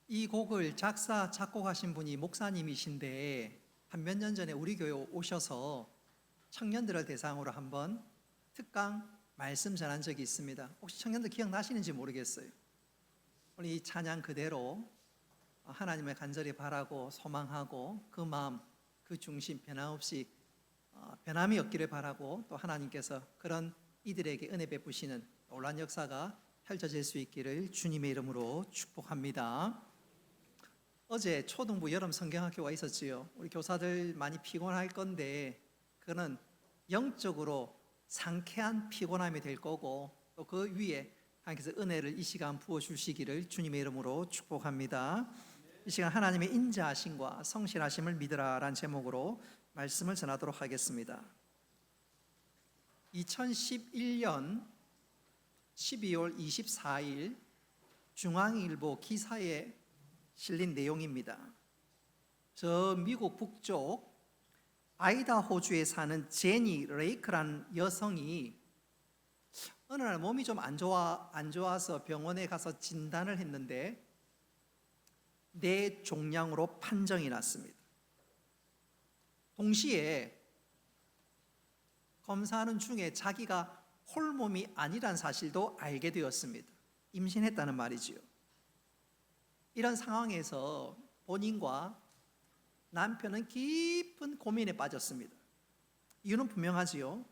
이 곡을 작사, 작곡하신 분이 목사님이신데 한 몇 년 전에 우리 교회 오셔서 청년들을 대상으로 한번 특강 말씀 전한 적이 있습니다. 혹시 청년들 기억나시는지 모르겠어요. 오늘 이 찬양 그대로 하나님을 간절히 바라고 소망하고 그 마음, 그 중심 변함없이 변함이 없기를 바라고 또 하나님께서 그런 이들에게 은혜 베푸시는 놀라운 역사가 펼쳐질 수 있기를 주님의 이름으로 축복합니다. 어제 초등부 여름 성경학교가 있었지요. 우리 교사들 많이 피곤할 건데 그는 영적으로 상쾌한 피곤함이 될 거고 또 그 위에 하나님께서 은혜를 이 시간 부어주시기를 주님의 이름으로 축복합니다. 이 시간 하나님의 인자하심과 성실하심을 믿으라 라는 제목으로 말씀을 전하도록 하겠습니다. 2011년 12월 24일 중앙일보 기사에 실린 내용입니다. 저 미국 북쪽 아이다호주에 사는 제니 레이크라는 여성이 어느 날 몸이 좀 안 좋아서 병원에 가서 진단을 했는데 뇌종양으로 판정이 났습니다. 동시에 검사하는 중에 자기가 홀몸이 아니란 사실도 알게 되었습니다. 임신했다는 말이지요. 이런 상황에서 본인과 남편은 깊은 고민에 빠졌습니다. 이유는 분명하지요.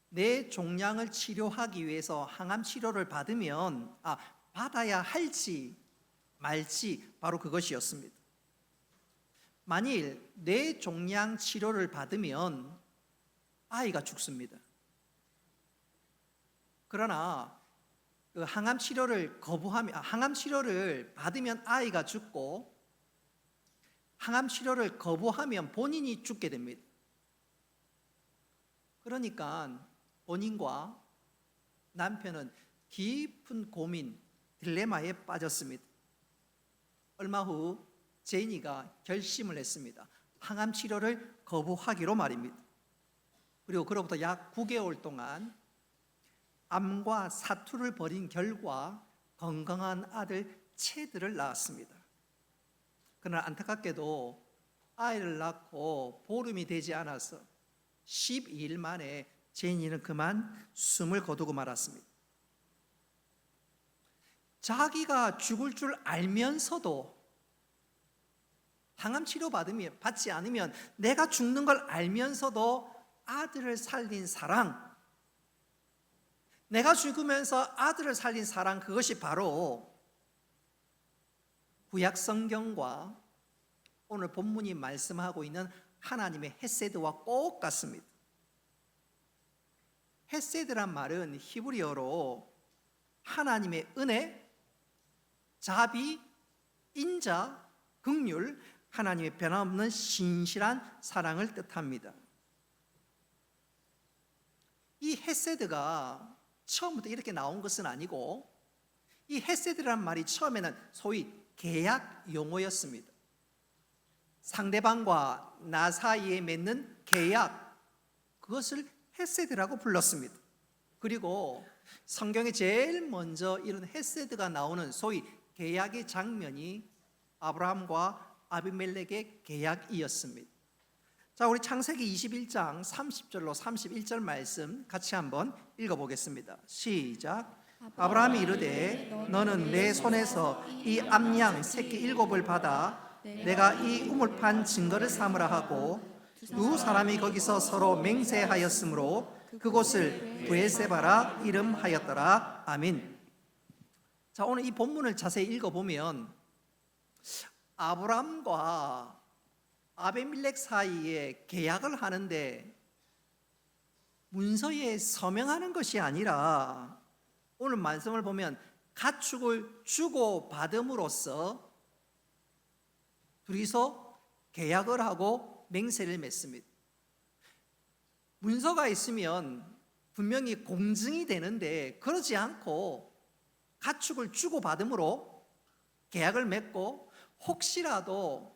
뇌종양을 치료하기 위해서 항암 치료를 받아야 할지 말지 바로 그것이었습니다. 만일 뇌종양 치료를 받으면 아이가 죽습니다. 그러나 그 항암 치료를 받으면 아이가 죽고 항암 치료를 거부하면 본인이 죽게 됩니다. 그러니까 본인과 남편은 깊은 고민, 딜레마에 빠졌습니다. 얼마 후 제니가 결심을 했습니다. 항암 치료를 거부하기로 말입니다. 그리고 그로부터 약 9개월 동안 암과 사투를 벌인 결과 건강한 아들 체드를 낳았습니다. 그러나 안타깝게도 아이를 낳고 보름이 되지 않아서 12일 만에 제니는 그만 숨을 거두고 말았습니다. 자기가 죽을 줄 알면서도 항암 치료 받지 않으면 내가 죽는 걸 알면서도 아들을 살린 사랑, 내가 죽으면서 아들을 살린 사랑, 그것이 바로 구약 성경과 오늘 본문이 말씀하고 있는 하나님의 헤세드와 꼭 같습니다. 헤세드란 말은 히브리어로 하나님의 은혜, 자비, 인자, 긍휼, 하나님의 변함없는 신실한 사랑을 뜻합니다. 이 헤세드가 처음부터 이렇게 나온 것은 아니고 이 헤세드란 말이 처음에는 소위 계약 용어였습니다. 상대방과 나 사이에 맺는 계약, 그것을 헤세드라고 불렀습니다. 그리고 성경에 제일 먼저 이런 헤세드가 나오는 소위 계약의 장면이 아브라함과 아비멜렉의 계약이었습니다. 자, 우리 창세기 21장 30절로 31절 말씀 같이 한번 읽어보겠습니다. 시작. 아브라함이 이르되 너는 내 손에서 이 암양 새끼 7을 받아 내가 이 우물판 증거를 삼으라 하고 두 사람이 거기서 서로 맹세하였으므로 그곳을 브에세바라 이름하였더라. 아멘. 자, 오늘 이 본문을 자세히 읽어보면 아브라함과 아비멜렉 사이에 계약을 하는데 문서에 서명하는 것이 아니라 오늘 말씀을 보면 가축을 주고받음으로써 둘이서 계약을 하고 맹세를 맺습니다. 문서가 있으면 분명히 공증이 되는데 그러지 않고 가축을 주고받음으로 계약을 맺고 혹시라도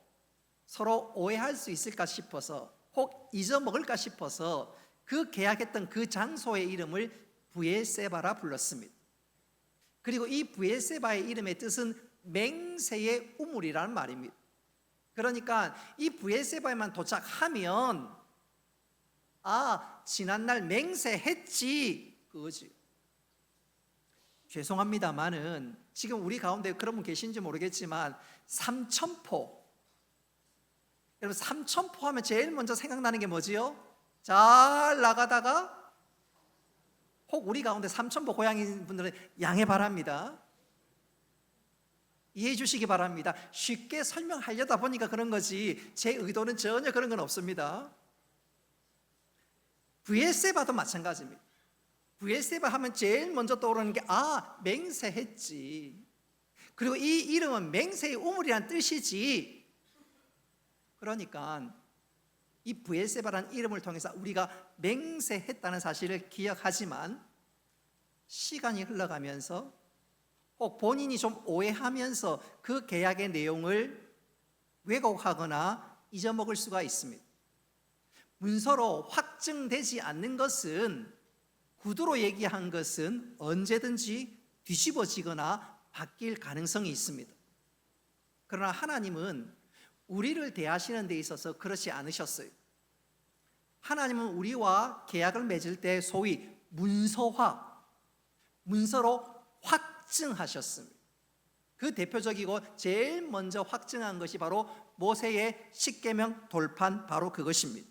서로 오해할 수 있을까 싶어서 혹 잊어먹을까 싶어서 그 계약했던 그 장소의 이름을 브에세바라 불렀습니다. 그리고 이 브에세바의 이름의 뜻은 맹세의 우물이라는 말입니다. 그러니까 이 브엘세바에만 도착하면 지난날 맹세했지 그거지. 죄송합니다만은 지금 우리 가운데 그런 분 계신지 모르겠지만 삼천포, 여러분 삼천포 하면 제일 먼저 생각나는 게 뭐지요? 잘 나가다가, 혹 우리 가운데 삼천포 고향인 분들은 양해 바랍니다. 이해해 주시기 바랍니다. 쉽게 설명하려다 보니까 그런 거지 제 의도는 전혀 그런 건 없습니다. 브엘세바도 마찬가지입니다. 브엘세바 하면 제일 먼저 떠오르는 게 맹세했지. 그리고 이 이름은 맹세의 우물이란 뜻이지. 그러니까 이 브엘세바라는 이름을 통해서 우리가 맹세했다는 사실을 기억하지만 시간이 흘러가면서 혹 본인이 좀 오해하면서 그 계약의 내용을 왜곡하거나 잊어먹을 수가 있습니다. 문서로 확증되지 않는 것은, 구두로 얘기한 것은 언제든지 뒤집어지거나 바뀔 가능성이 있습니다. 그러나 하나님은 우리를 대하시는 데 있어서 그렇지 않으셨어요. 하나님은 우리와 계약을 맺을 때 소위 문서화, 문서로 확증하셨습니다. 그 대표적이고 제일 먼저 확증한 것이 바로 모세의 십계명 돌판, 바로 그것입니다.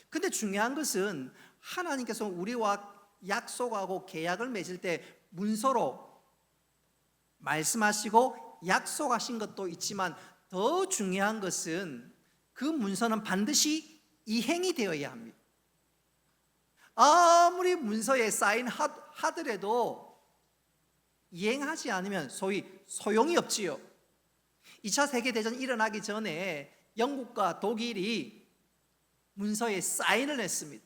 근데 중요한 것은 하나님께서 우리와 약속하고 계약을 맺을 때 문서로 말씀하시고 약속하신 것도 있지만 더 중요한 것은 그 문서는 반드시 이행이 되어야 합니다. 아무리 문서에 사인하더라도 이행하지 않으면 소위 소용이 없지요. 2차 세계대전이 일어나기 전에 영국과 독일이 문서에 사인을 했습니다.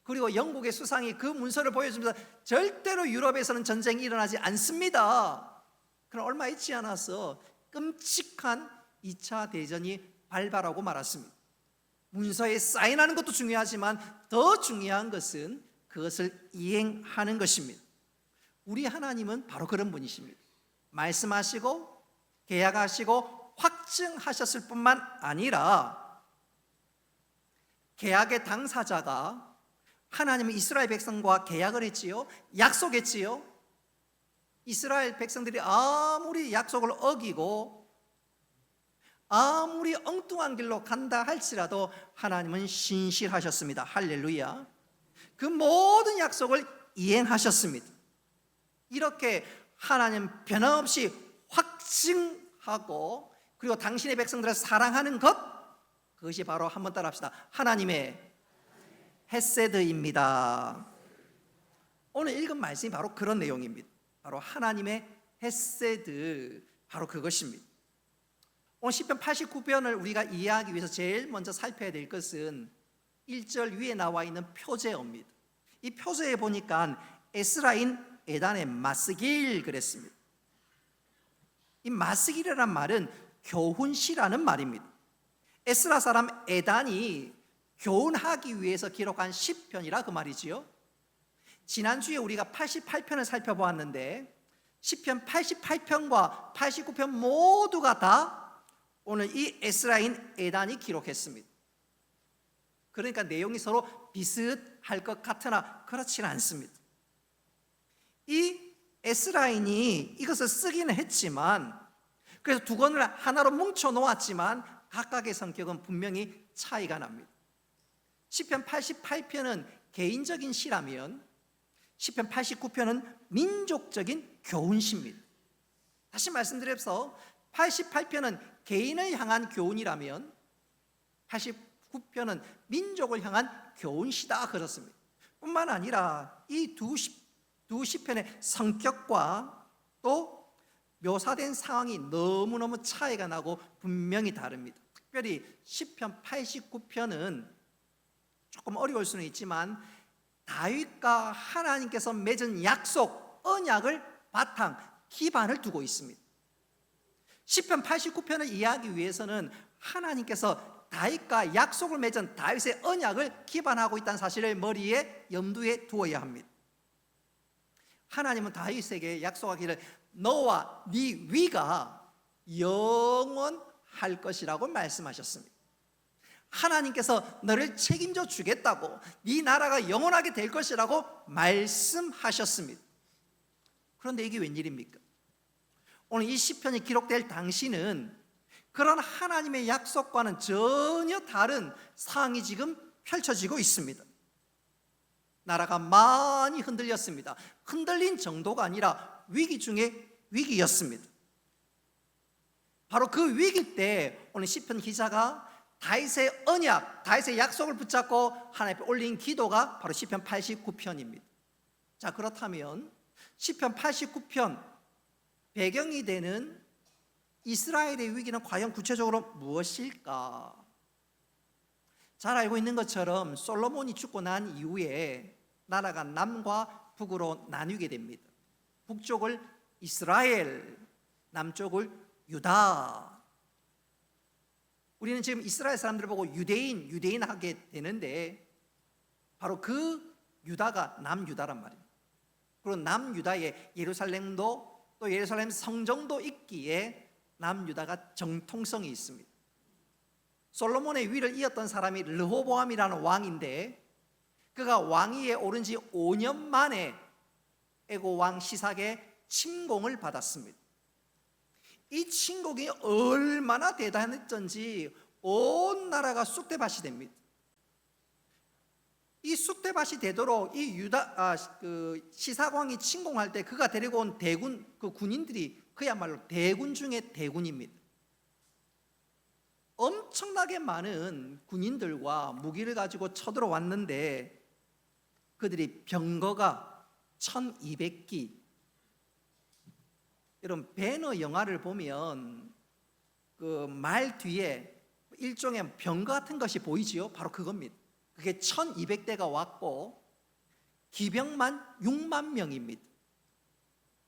그리고 영국의 수상이 그 문서를 보여주면서 절대로 유럽에서는 전쟁이 일어나지 않습니다. 그럼 얼마 있지 않아서 끔찍한 2차 대전이 발발하고 말았습니다. 문서에 사인하는 것도 중요하지만 더 중요한 것은 그것을 이행하는 것입니다. 우리 하나님은 바로 그런 분이십니다. 말씀하시고 계약하시고 확증하셨을 뿐만 아니라 계약의 당사자가 하나님은 이스라엘 백성과 계약을 했지요. 약속했지요. 이스라엘 백성들이 아무리 약속을 어기고 아무리 엉뚱한 길로 간다 할지라도 하나님은 신실하셨습니다. 할렐루야. 그 모든 약속을 이행하셨습니다. 이렇게 하나님 변함없이 확증하고 그리고 당신의 백성들을 사랑하는 것, 그것이 바로 한번 따라합시다. 하나님의 헤세드입니다. 오늘 읽은 말씀이 바로 그런 내용입니다. 바로 하나님의 헤세드, 바로 그것입니다. 오늘 시편 89편을 우리가 이해하기 위해서 제일 먼저 살펴야 될 것은 1절 위에 나와 있는 표제어입니다. 이 표제에 보니까 에스라인 에단의 마스길 그랬습니다. 이 마스길이라는 말은 교훈시라는 말입니다. 에스라 사람 에단이 교훈하기 위해서 기록한 시편이라 그 말이지요. 지난주에 우리가 88편을 살펴보았는데 시편 88편과 89편 모두가 다 오늘 이 에스라인 에단이 기록했습니다. 그러니까 내용이 서로 비슷할 것 같으나 그렇지는 않습니다. 이 에스라인이 이것을 쓰기는 했지만, 그래서 두 권을 하나로 뭉쳐 놓았지만 각각의 성격은 분명히 차이가 납니다. 시편 88편은 개인적인 시라면 시편 89편은 민족적인 교훈시입니다. 다시 말씀드려서 88편은 개인을 향한 교훈이라면 89편은 민족을 향한 교훈시다 그렇습니다. 뿐만 아니라 이 두 시편의 성격과 또 묘사된 상황이 너무너무 차이가 나고 분명히 다릅니다. 특별히 시편 89편은 조금 어려울 수는 있지만 다윗과 하나님께서 맺은 약속, 언약을 바탕, 기반을 두고 있습니다. 시편 89편을 이해하기 위해서는 하나님께서 다윗과 약속을 맺은 다윗의 언약을 기반하고 있다는 사실을 머리에 염두에 두어야 합니다. 하나님은 다윗에게 약속하기를 너와 네 위가 영원할 것이라고 말씀하셨습니다. 하나님께서 너를 책임져 주겠다고, 네 나라가 영원하게 될 것이라고 말씀하셨습니다. 그런데 이게 웬일입니까? 오늘 이 시편이 기록될 당시는 그런 하나님의 약속과는 전혀 다른 상황이 지금 펼쳐지고 있습니다. 나라가 많이 흔들렸습니다. 흔들린 정도가 아니라 위기 중에 위기였습니다. 바로 그 위기 때 오늘 시편 기자가 다윗의 언약, 다윗의 약속을 붙잡고 하나님 앞에 올린 기도가 바로 시편 89편입니다. 자, 그렇다면 시편 89편 배경이 되는 이스라엘의 위기는 과연 구체적으로 무엇일까? 잘 알고 있는 것처럼 솔로몬이 죽고 난 이후에 나라가 남과 북으로 나뉘게 됩니다. 북쪽을 이스라엘, 남쪽을 유다. 우리는 지금 이스라엘 사람들을 보고 유대인 하게 되는데 바로 그 유다가 남유다란 말이에요. 그리고 남유다에 예루살렘도 또 예루살렘 성정도 있기에 남유다가 정통성이 있습니다. 솔로몬의 위를 이었던 사람이 르호보암이라는 왕인데 그가 왕위에 오른 지 5년 만에 에고 왕 시삭의 침공을 받았습니다. 이 침공이 얼마나 대단했던지 온 나라가 쑥대밭이 됩니다. 이 쑥대밭이 되도록 이 시삭 왕이 침공할 때 그가 데리고 온 대군, 그 군인들이 그야말로 대군 중에 대군입니다. 엄청나게 많은 군인들과 무기를 가지고 쳐들어왔는데 그들이 병거가 1200기. 여러분 배너 영화를 보면 그 말 뒤에 일종의 병거 같은 것이 보이지요? 바로 그겁니다. 그게 1200대가 왔고 기병만 6만 명입니다.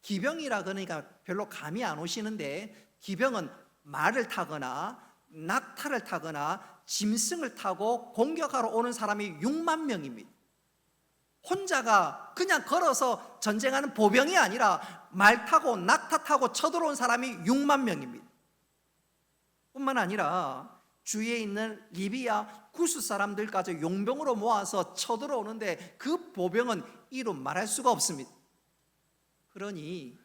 기병이라 그러니까 별로 감이 안 오시는데 기병은 말을 타거나 낙타를 타거나 짐승을 타고 공격하러 오는 사람이 6만 명입니다. 혼자가 그냥 걸어서 전쟁하는 보병이 아니라 말 타고 낙타 타고 쳐들어온 사람이 6만 명입니다. 뿐만 아니라 주위에 있는 리비아 구스 사람들까지 용병으로 모아서 쳐들어오는데 그 보병은 이루 말할 수가 없습니다. 그러니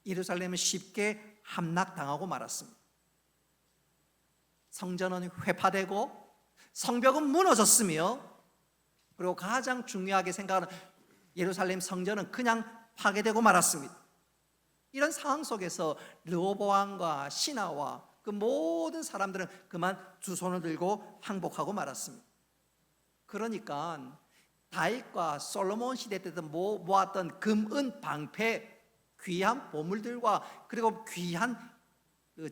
예루살렘은 쉽게 함락당하고 말았습니다. 성전은 회파되고 성벽은 무너졌으며 그리고 가장 중요하게 생각하는 예루살렘 성전은 그냥 파괴되고 말았습니다. 이런 상황 속에서 르호보암과 신하와 그 모든 사람들은 그만 두 손을 들고 항복하고 말았습니다. 그러니까 다윗과 솔로몬 시대 때도 모았던 금, 은, 방패, 귀한 보물들과 그리고 귀한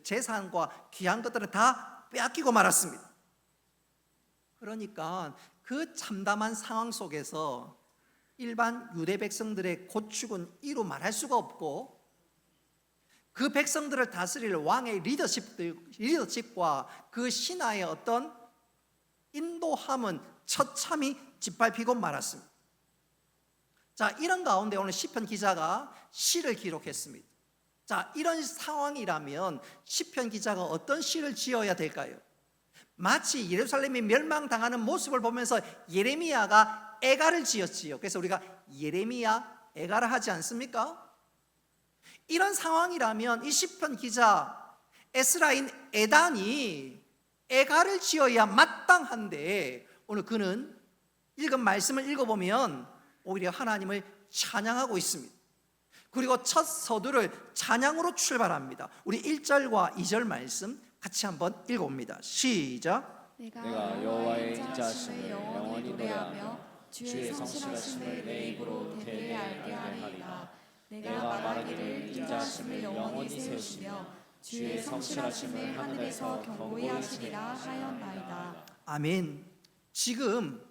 재산과 귀한 것들은 다 빼앗기고 말았습니다. 그러니까 그 참담한 상황 속에서 일반 유대 백성들의 고충은 이루 말할 수가 없고 그 백성들을 다스릴 왕의 리더십과 그 신하의 어떤 인도함은 처참히 짓밟히고 말았습니다. 자, 이런 가운데 오늘 시편 기자가 시를 기록했습니다. 자, 이런 상황이라면 시편 기자가 어떤 시를 지어야 될까요? 마치 예루살렘이 멸망당하는 모습을 보면서 예레미야가 애가를 지었지요. 그래서 우리가 예레미야 애가를 하지 않습니까? 이런 상황이라면 이 시편 기자 에스라인 에단이 애가를 지어야 마땅한데 오늘 그는 읽은 말씀을 읽어보면 오히려 하나님을 찬양하고 있습니다. 그리고 첫 서두를 찬양으로 출발합니다. 우리 1절과 2절 말씀 같이 한번 읽어봅니다. 시작. 내가 여호와의 인자하심을 영원히 노래하며 주의 성실하심을 내 입으로 대대 알게 하리이다. 내가 말하기를 인자하심을 영원히 세우시며 주의 성실하심을 하늘에서 경고히 하시리라 하였나이다. 아멘. 지금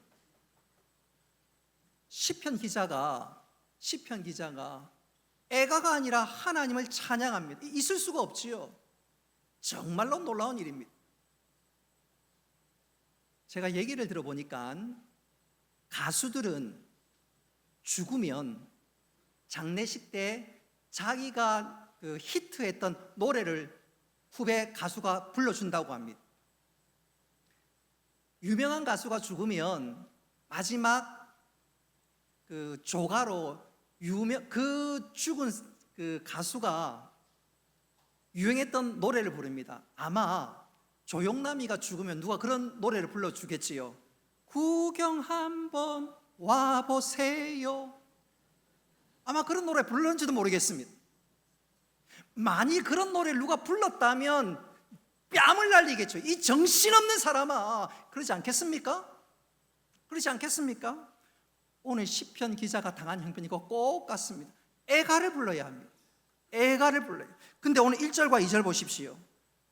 시편 기자가 애가가 아니라 하나님을 찬양합니다. 있을 수가 없지요. 정말로 놀라운 일입니다. 제가 얘기를 들어보니까 가수들은 죽으면 장례식 때 자기가 그 히트했던 노래를 후배 가수가 불러준다고 합니다. 유명한 가수가 죽으면 마지막 그 조가로 그 죽은 그 가수가 유행했던 노래를 부릅니다. 아마 조용남이가 죽으면 누가 그런 노래를 불러주겠지요. 구경 한번 와보세요. 아마 그런 노래 불렀는지도 모르겠습니다. 만일 그런 노래를 누가 불렀다면 뺨을 날리겠죠. 이 정신없는 사람아, 그러지 않겠습니까? 그러지 않겠습니까? 오늘 시편 기자가 당한 형편이 꼭 같습니다. 애가를 불러야 합니다. 애가를 불러요. 근데 오늘 1절과 2절 보십시오.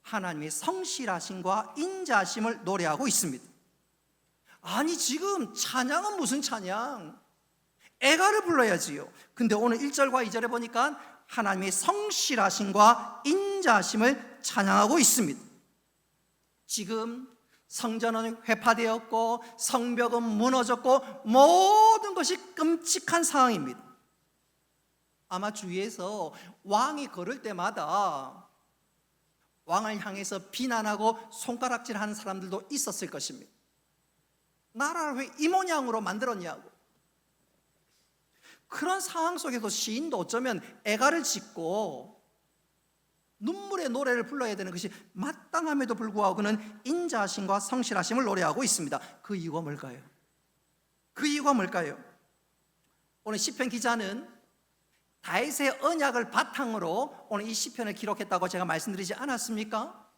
하나님의 성실하심과 인자하심을 노래하고 있습니다. 아니 지금 찬양은 무슨 찬양? 애가를 불러야지요. 근데 오늘 1절과 2절에 보니까 하나님의 성실하심과 인자하심을 찬양하고 있습니다. 지금 성전은 회파되었고 성벽은 무너졌고 모든 것이 끔찍한 상황입니다. 아마 주위에서 왕이 걸을 때마다 왕을 향해서 비난하고 손가락질하는 사람들도 있었을 것입니다. 나라를 왜 이 모양으로 만들었냐고. 그런 상황 속에서 시인도 어쩌면 애가를 짓고 눈물의 노래를 불러야 되는 것이 마땅함에도 불구하고 그는 인자하심과 성실하심을 노래하고 있습니다. 그 이유가 뭘까요? 그 이유가 뭘까요? 오늘 시편 기자는 다윗의 언약을 바탕으로 오늘 이 시편을 기록했다고 제가 말씀드리지 않았습니까?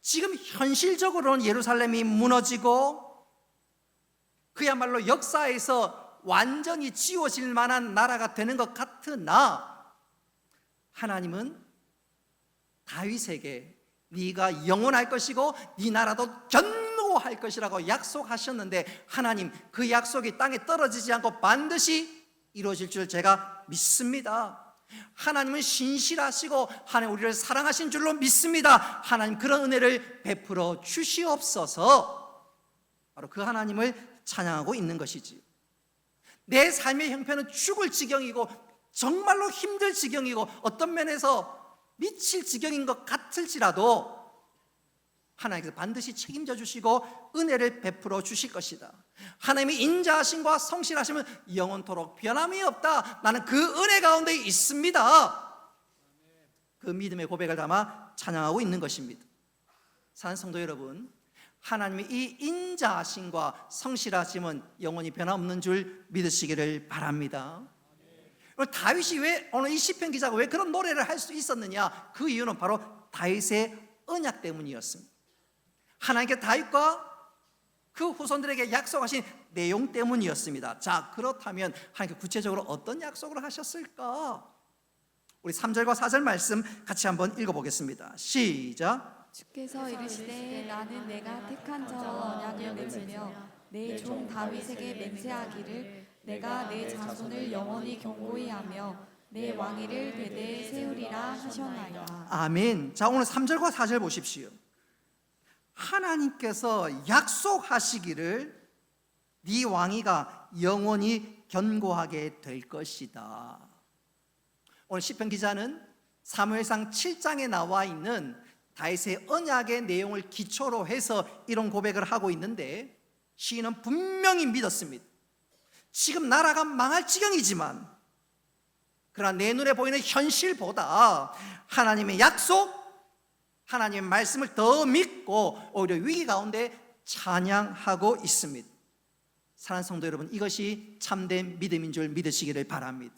지금 현실적으로는 예루살렘이 무너지고 그야말로 역사에서 완전히 지워질 만한 나라가 되는 것 같으나 하나님은 다윗에게 네가 영원할 것이고 네 나라도 견고할 것이라고 약속하셨는데 하나님 그 약속이 땅에 떨어지지 않고 반드시 이루어질 줄 제가 믿습니다. 하나님은 신실하시고 하나님 우리를 사랑하신 줄로 믿습니다. 하나님 그런 은혜를 베풀어 주시옵소서. 바로 그 하나님을 찬양하고 있는 것이지. 내 삶의 형편은 죽을 지경이고 정말로 힘들 지경이고 어떤 면에서 미칠 지경인 것 같을지라도 하나님께서 반드시 책임져 주시고 은혜를 베풀어 주실 것이다. 하나님의 인자하심과 성실하심은 영원토록 변함이 없다. 나는 그 은혜 가운데 있습니다. 그 믿음의 고백을 담아 찬양하고 있는 것입니다. 사랑하는 성도 여러분, 하나님의 이 인자하심과 성실하심은 영원히 변함없는 줄 믿으시기를 바랍니다. 다윗이 왜 오늘 이 시편 기자가 왜 그런 노래를 할 수 있었느냐? 그 이유는 바로 다윗의 언약 때문이었습니다. 하나님께 다윗과 그 후손들에게 약속하신 내용 때문이었습니다. 자, 그렇다면 하나님께 구체적으로 어떤 약속을 하셨을까? 우리 3절과 4절 말씀 같이 한번 읽어보겠습니다. 시작. 주께서 이르시되 나는 내가 택한 자와 언약을 맺으며 내 종 다윗에게 맹세하기를 내가 내 자손을 영원히 견고히 하며 내 왕위를 대대에 세우리라 하셨나이다. 아멘. 자, 오늘 3절과 4절 보십시오. 하나님께서 약속하시기를 네 왕위가 영원히 견고하게 될 것이다. 오늘 시편 기자는 사무엘상 7장에 나와 있는 다윗의 언약의 내용을 기초로 해서 이런 고백을 하고 있는데 시인은 분명히 믿었습니다. 지금 나라가 망할 지경이지만 그러나 내 눈에 보이는 현실보다 하나님의 약속, 하나님의 말씀을 더 믿고 오히려 위기 가운데 찬양하고 있습니다. 사랑하는 성도 여러분, 이것이 참된 믿음인 줄 믿으시기를 바랍니다.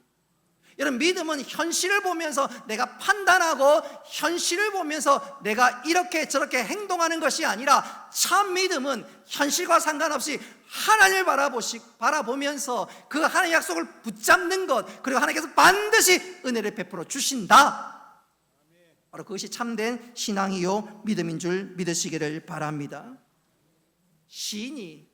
여러분, 믿음은 현실을 보면서 내가 판단하고 현실을 보면서 내가 이렇게 저렇게 행동하는 것이 아니라 참 믿음은 현실과 상관없이 하나님을 바라보면서 그 하나님의 약속을 붙잡는 것, 그리고 하나님께서 반드시 은혜를 베풀어 주신다. 바로 그것이 참된 신앙이요 믿음인 줄 믿으시기를 바랍니다. 시인이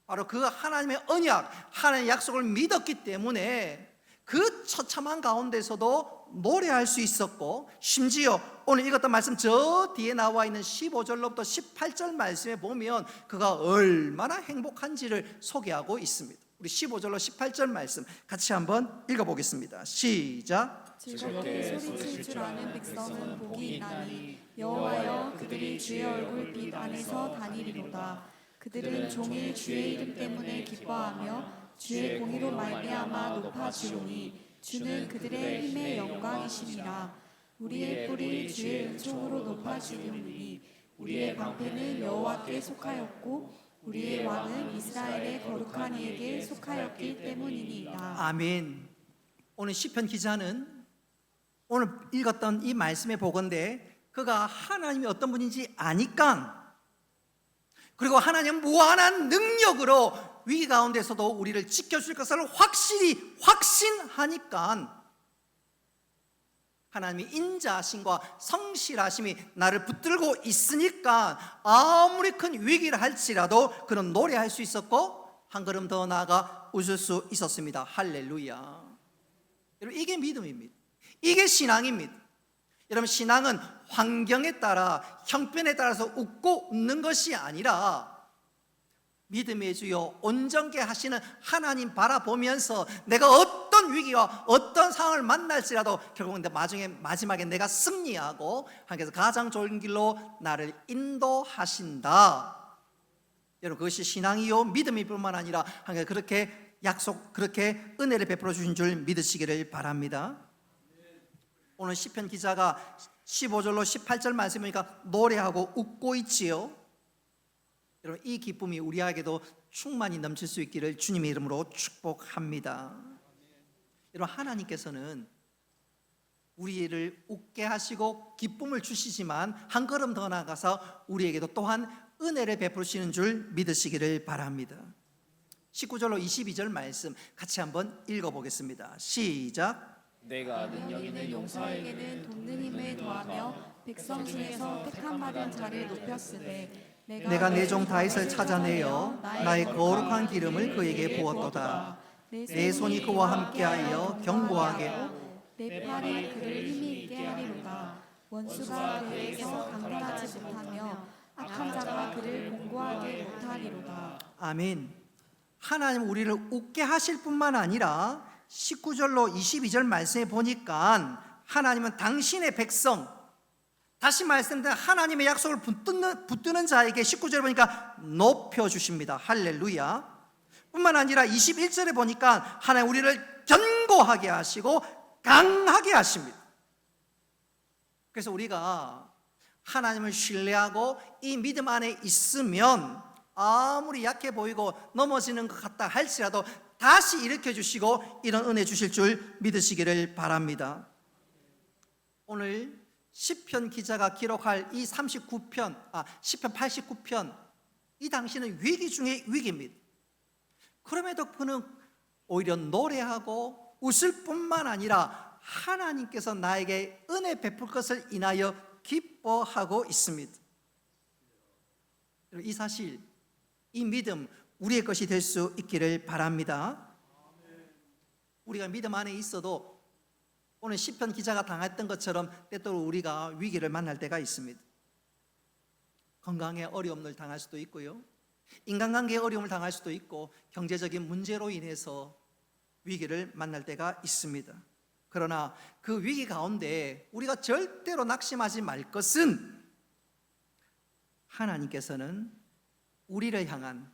바로 그 하나님의 언약, 하나님의 약속을 믿었기 때문에 그 처참한 가운데서도 노래할 수 있었고, 심지어 오늘 읽었던 말씀 저 뒤에 나와 있는 15절로부터 18절 말씀에 보면 그가 얼마나 행복한지를 소개하고 있습니다. 우리 15절로 18절 말씀 같이 한번 읽어보겠습니다. 시작. 즐겁게 소리칠 줄 아는 백성은 복이 있나니 여호와여 그들이 주의 얼굴 빛 안에서 다니리로다. 그들은 종일 주의 이름 때문에 기뻐하며 주의 공의로 말미암아 높아지오니 주는 그들의 힘의 영광이시니라. 우리의 뿔이 주의 은총으로 높아지리니 우리의 방패는 여호와께 속하였고 우리의 왕은 이스라엘의 거룩한 이에게 속하였기 때문이니이다. 아멘. 오늘 시편 기자는 오늘 읽었던 이 말씀의 보건데 그가 하나님이 어떤 분인지 아니까, 그리고 하나님 무한한 능력으로 위기 가운데서도 우리를 지켜줄 것을 확실히 확신하니까 하나님의 인자하심과 성실하심이 나를 붙들고 있으니까 아무리 큰 위기를 할지라도 그는 노래할 수 있었고 한 걸음 더 나아가 웃을 수 있었습니다. 할렐루야. 여러분, 이게 믿음입니다. 이게 신앙입니다. 여러분, 신앙은 환경에 따라 형편에 따라서 웃고 웃는 것이 아니라 믿음의 주여 온전케 하시는 하나님 바라보면서 내가 어떤 위기와 어떤 상황을 만날지라도 결국은 마지막에 내가 승리하고 하나님께서 가장 좋은 길로 나를 인도하신다. 여러분, 그것이 신앙이요 믿음일 뿐만 아니라 하나님께서 그렇게 은혜를 베풀어 주신 줄 믿으시기를 바랍니다. 오늘 시편 기자가 15절로 18절 말씀이니까 노래하고 웃고 있지요. 여러분, 이 기쁨이 우리에게도 충만히 넘칠 수 있기를 주님의 이름으로 축복합니다. 여러분, 하나님께서는 우리를 웃게 하시고 기쁨을 주시지만 한 걸음 더 나아가서 우리에게도 또한 은혜를 베푸시는 줄 믿으시기를 바랍니다. 19절로 22절 말씀 같이 한번 읽어보겠습니다. 시작. 내가 능력 있는 용사에게는 돕는 힘을 더하며 백성 중에서 택함 받은 자를 높였으되 내가 내 종 다윗을 찾아내어 나의 거룩한 기름을 그에게 부었도다. 내 손이 그와 함께하여 견고하게 하고 내 팔에 그를 힘이 있게 하리로다. 원수가 그에게서 강건하지 못하며 악한 자가 그를 공고하게 못하리로다. 아멘. 하나님 우리를 웃게 하실 뿐만 아니라 19절로 22절 말씀에 보니까 하나님은 당신의 백성, 다시 말씀드린 하나님의 약속을 붙드는 자에게 19절에 보니까 높여주십니다. 할렐루야. 뿐만 아니라 21절에 보니까 하나님 우리를 견고하게 하시고 강하게 하십니다. 그래서 우리가 하나님을 신뢰하고 이 믿음 안에 있으면 아무리 약해 보이고 넘어지는 것 같다 할지라도 다시 일으켜 주시고 이런 은혜 주실 줄 믿으시기를 바랍니다. 오늘 시편 기자가 기록할 이 시편 89편, 이 당시는 위기 중의 위기입니다. 그럼에도 그는 오히려 노래하고 웃을 뿐만 아니라 하나님께서 나에게 은혜 베풀 것을 인하여 기뻐하고 있습니다. 이 사실, 이 믿음 우리의 것이 될 수 있기를 바랍니다. 우리가 믿음 안에 있어도 오늘 시편 기자가 당했던 것처럼 때때로 우리가 위기를 만날 때가 있습니다. 건강에 어려움을 당할 수도 있고요, 인간관계에 어려움을 당할 수도 있고, 경제적인 문제로 인해서 위기를 만날 때가 있습니다. 그러나 그 위기 가운데 우리가 절대로 낙심하지 말 것은 하나님께서는 우리를 향한,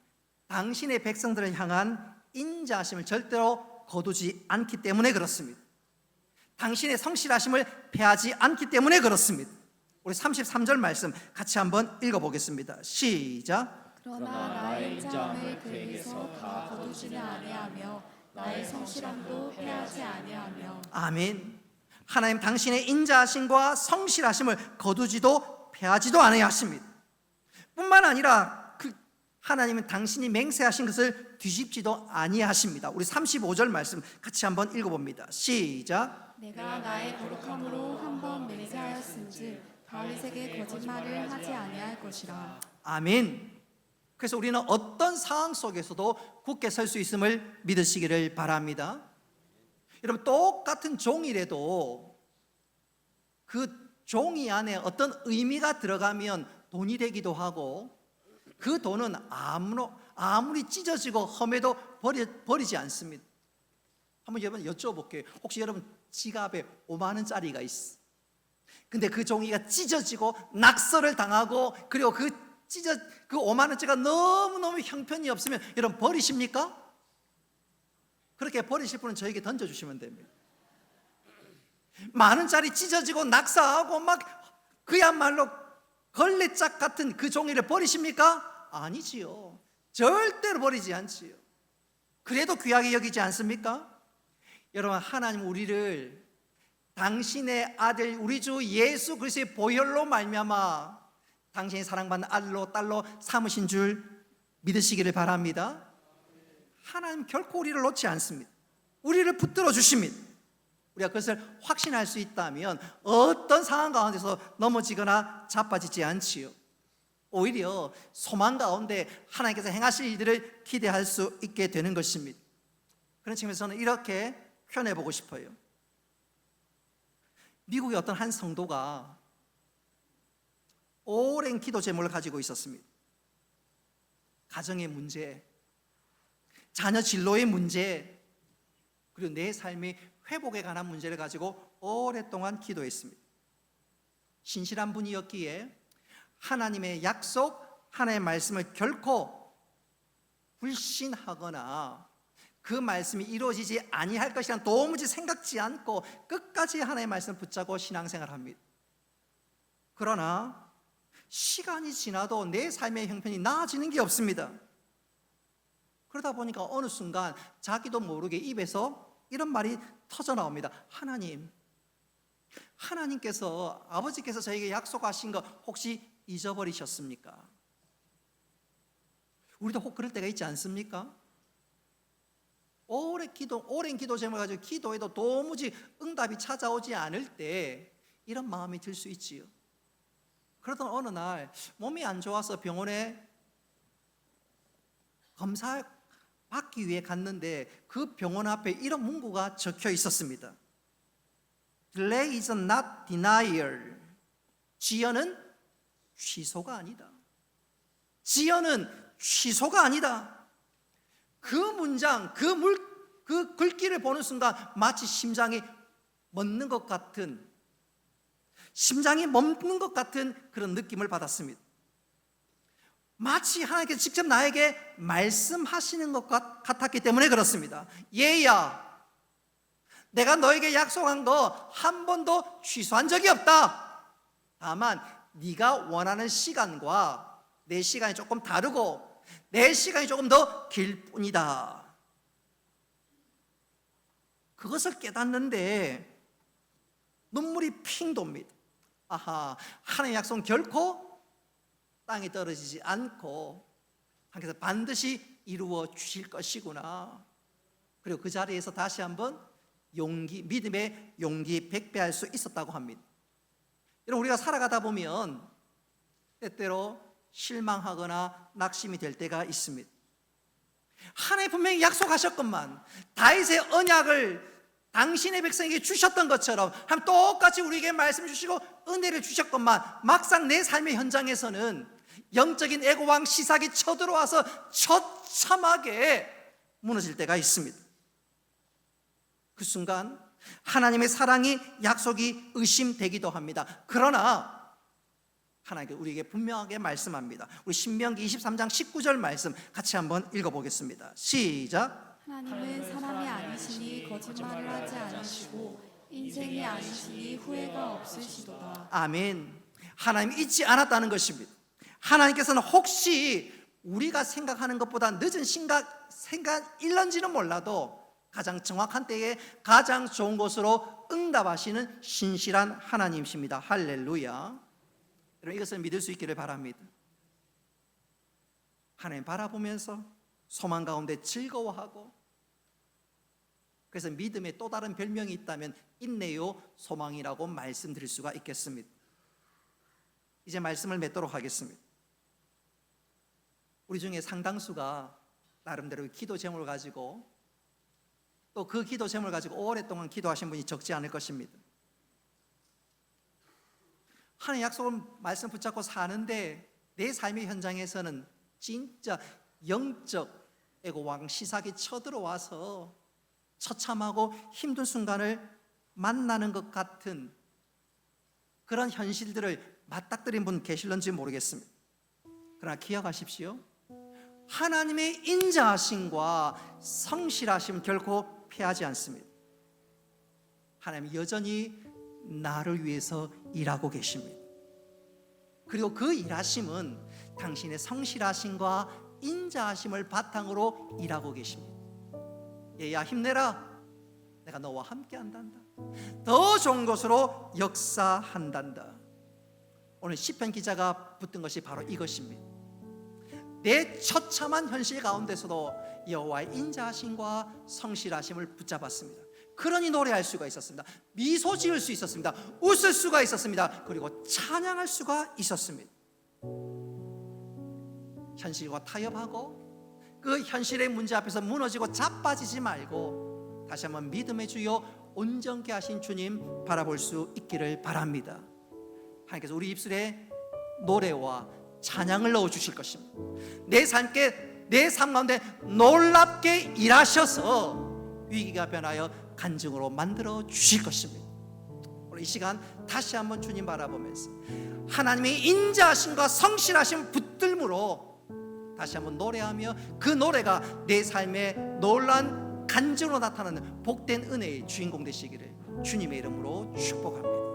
당신의 백성들을 향한 인자하심을 절대로 거두지 않기 때문에 그렇습니다. 당신의 성실하심을 패하지 않기 때문에 그렇습니다. 우리 33절 말씀 같이 한번 읽어보겠습니다. 시작. 그러나 나의 인자함을 그에게서 다 거두지는 아니하며 나의 성실함도 패하지 아니하며. 아멘. 하나님 당신의 인자하심과 성실하심을 거두지도 패하지도 아니하십니다. 뿐만 아니라 하나님은 당신이 맹세하신 것을 뒤집지도 아니하십니다. 우리 35절 말씀 같이 한번 읽어봅니다. 시작. 내가 나의 거룩함으로 한 번 맹세하였은즉 다윗에게 거짓말을 하지 아니할 것이라. 아멘. 그래서 우리는 어떤 상황 속에서도 굳게 설 수 있음을 믿으시기를 바랍니다. 여러분, 똑같은 종이라도 그 종이 안에 어떤 의미가 들어가면 돈이 되기도 하고, 그 돈은 아무리 찢어지고 험해도 버리지 않습니다. 한번 여러분 여쭤볼게요. 혹시 여러분 지갑에 5만 원짜리가 있어. 근데 그 종이가 찢어지고 낙서를 당하고 그리고 그 5만 원짜리가 너무너무 형편이 없으면 여러분 버리십니까? 그렇게 버리실 분은 저에게 던져주시면 됩니다. 만 원짜리 찢어지고 낙서하고 막 그야말로 걸레짝 같은 그 종이를 버리십니까? 아니지요. 절대로 버리지 않지요. 그래도 귀하게 여기지 않습니까? 여러분, 하나님 우리를 당신의 아들 우리 주 예수 그리스도의 보혈로 말미암아 당신이 사랑받는 아들로 딸로 삼으신 줄 믿으시기를 바랍니다. 하나님 결코 우리를 놓지 않습니다. 우리를 붙들어 주십니다. 우리가 그것을 확신할 수 있다면 어떤 상황 가운데서 넘어지거나 자빠지지 않지요. 오히려 소망 가운데 하나님께서 행하실 일들을 기대할 수 있게 되는 것입니다. 그런 측면에서 저는 이렇게 표현해 보고 싶어요. 미국의 어떤 한 성도가 오랜 기도 제목을 가지고 있었습니다. 가정의 문제, 자녀 진로의 문제, 그리고 내 삶의 회복에 관한 문제를 가지고 오랫동안 기도했습니다. 신실한 분이었기에 하나님의 약속, 하나님의 말씀을 결코 불신하거나 그 말씀이 이루어지지 아니할 것이란 도무지 생각지 않고 끝까지 하나님의 말씀을 붙잡고 신앙생활을 합니다. 그러나 시간이 지나도 내 삶의 형편이 나아지는 게 없습니다. 그러다 보니까 어느 순간 자기도 모르게 입에서 이런 말이 터져 나옵니다. 하나님께서 아버지께서 저에게 약속하신 거 혹시 잊어버리셨습니까? 우리도 혹 그럴 때가 있지 않습니까? 오랜 기도 제목을 가지고 기도해도 도무지 응답이 찾아오지 않을 때 이런 마음이 들 수 있지요. 그러던 어느 날 몸이 안 좋아서 병원에 검사 받기 위해 갔는데 그 병원 앞에 이런 문구가 적혀 있었습니다. Delay is not denial. 지연은 취소가 아니다. 지연은 취소가 아니다. 그 문장, 그 글귀를 보는 순간 마치 심장이 멎는 것 같은 그런 느낌을 받았습니다. 마치 하나님께서 직접 나에게 말씀하시는 것 같았기 때문에 그렇습니다. 얘야, 내가 너에게 약속한 거 한 번도 취소한 적이 없다. 다만 네가 원하는 시간과 내 시간이 조금 다르고 내 시간이 조금 더 길 뿐이다. 그것을 깨닫는데 눈물이 핑 돕니다. 아하, 하나님의 약속은 결코 땅에 떨어지지 않고 하나님께서 반드시 이루어 주실 것이구나. 그리고 그 자리에서 다시 한번 믿음의 용기 백배할 수 있었다고 합니다. 여러분, 우리가 살아가다 보면 때때로 실망하거나 낙심이 될 때가 있습니다. 하나님 분명히 약속하셨건만 다윗의 언약을 당신의 백성에게 주셨던 것처럼 하나님 똑같이 우리에게 말씀 주시고 은혜를 주셨건만 막상 내 삶의 현장에서는 영적인 애고왕 시삭이 쳐들어와서 처참하게 무너질 때가 있습니다. 그 순간 하나님의 사랑이 약속이 의심되기도 합니다. 그러나 하나님께서 우리에게 분명하게 말씀합니다. 우리 신명기 23장 19절 말씀 같이 한번 읽어보겠습니다. 시작. 하나님은 사람이 아니시니 거짓말을 하지 않으시고 인생이 아니시니 후회가 없으시도다. 아멘. 하나님이 잊지 않았다는 것입니다. 하나님께서는 혹시 우리가 생각하는 것보다 늦은 생각일런지는 몰라도 가장 정확한 때에 가장 좋은 것으로 응답하시는 신실한 하나님이십니다. 할렐루야. 여러분, 이것을 믿을 수 있기를 바랍니다. 하나님 바라보면서 소망 가운데 즐거워하고, 그래서 믿음의 또 다른 별명이 있다면 인내요 소망이라고 말씀드릴 수가 있겠습니다. 이제 말씀을 맺도록 하겠습니다. 우리 중에 상당수가 나름대로 기도 제목을 가지고 또 그 기도 제목을 가지고 오랫동안 기도하신 분이 적지 않을 것입니다. 하나님의 약속을 말씀 붙잡고 사는데 내 삶의 현장에서는 진짜 영적 애고왕 시삭이 쳐들어와서 처참하고 힘든 순간을 만나는 것 같은 그런 현실들을 맞닥뜨린 분 계실런지 모르겠습니다. 그러나 기억하십시오. 하나님의 인자하심과 성실하심 결코 패하지 않습니다. 하나님 여전히 나를 위해서 일하고 계십니다. 그리고 그 일하심은 당신의 성실하심과 인자하심을 바탕으로 일하고 계십니다. 얘야 힘내라, 내가 너와 함께 한단다. 더 좋은 것으로 역사한단다. 오늘 시편 기자가 붙든 것이 바로 이것입니다. 내 처참한 현실 가운데서도 여호와의 인자하심과 성실하심을 붙잡았습니다. 그러니 노래할 수가 있었습니다. 미소 지을 수 있었습니다. 웃을 수가 있었습니다. 그리고 찬양할 수가 있었습니다. 현실과 타협하고 그 현실의 문제 앞에서 무너지고 자빠지지 말고 다시 한번 믿음의 주여 온전케 하신 주님 바라볼 수 있기를 바랍니다. 하나님께서 우리 입술에 노래와 찬양을 넣어주실 것입니다. 내 삶 가운데 놀랍게 일하셔서 위기가 변하여 간증으로 만들어 주실 것입니다. 오늘 이 시간 다시 한번 주님 바라보면서 하나님의 인자하심과 성실하심 붙들므로 다시 한번 노래하며 그 노래가 내 삶의 놀라운 간증으로 나타나는 복된 은혜의 주인공 되시기를 주님의 이름으로 축복합니다.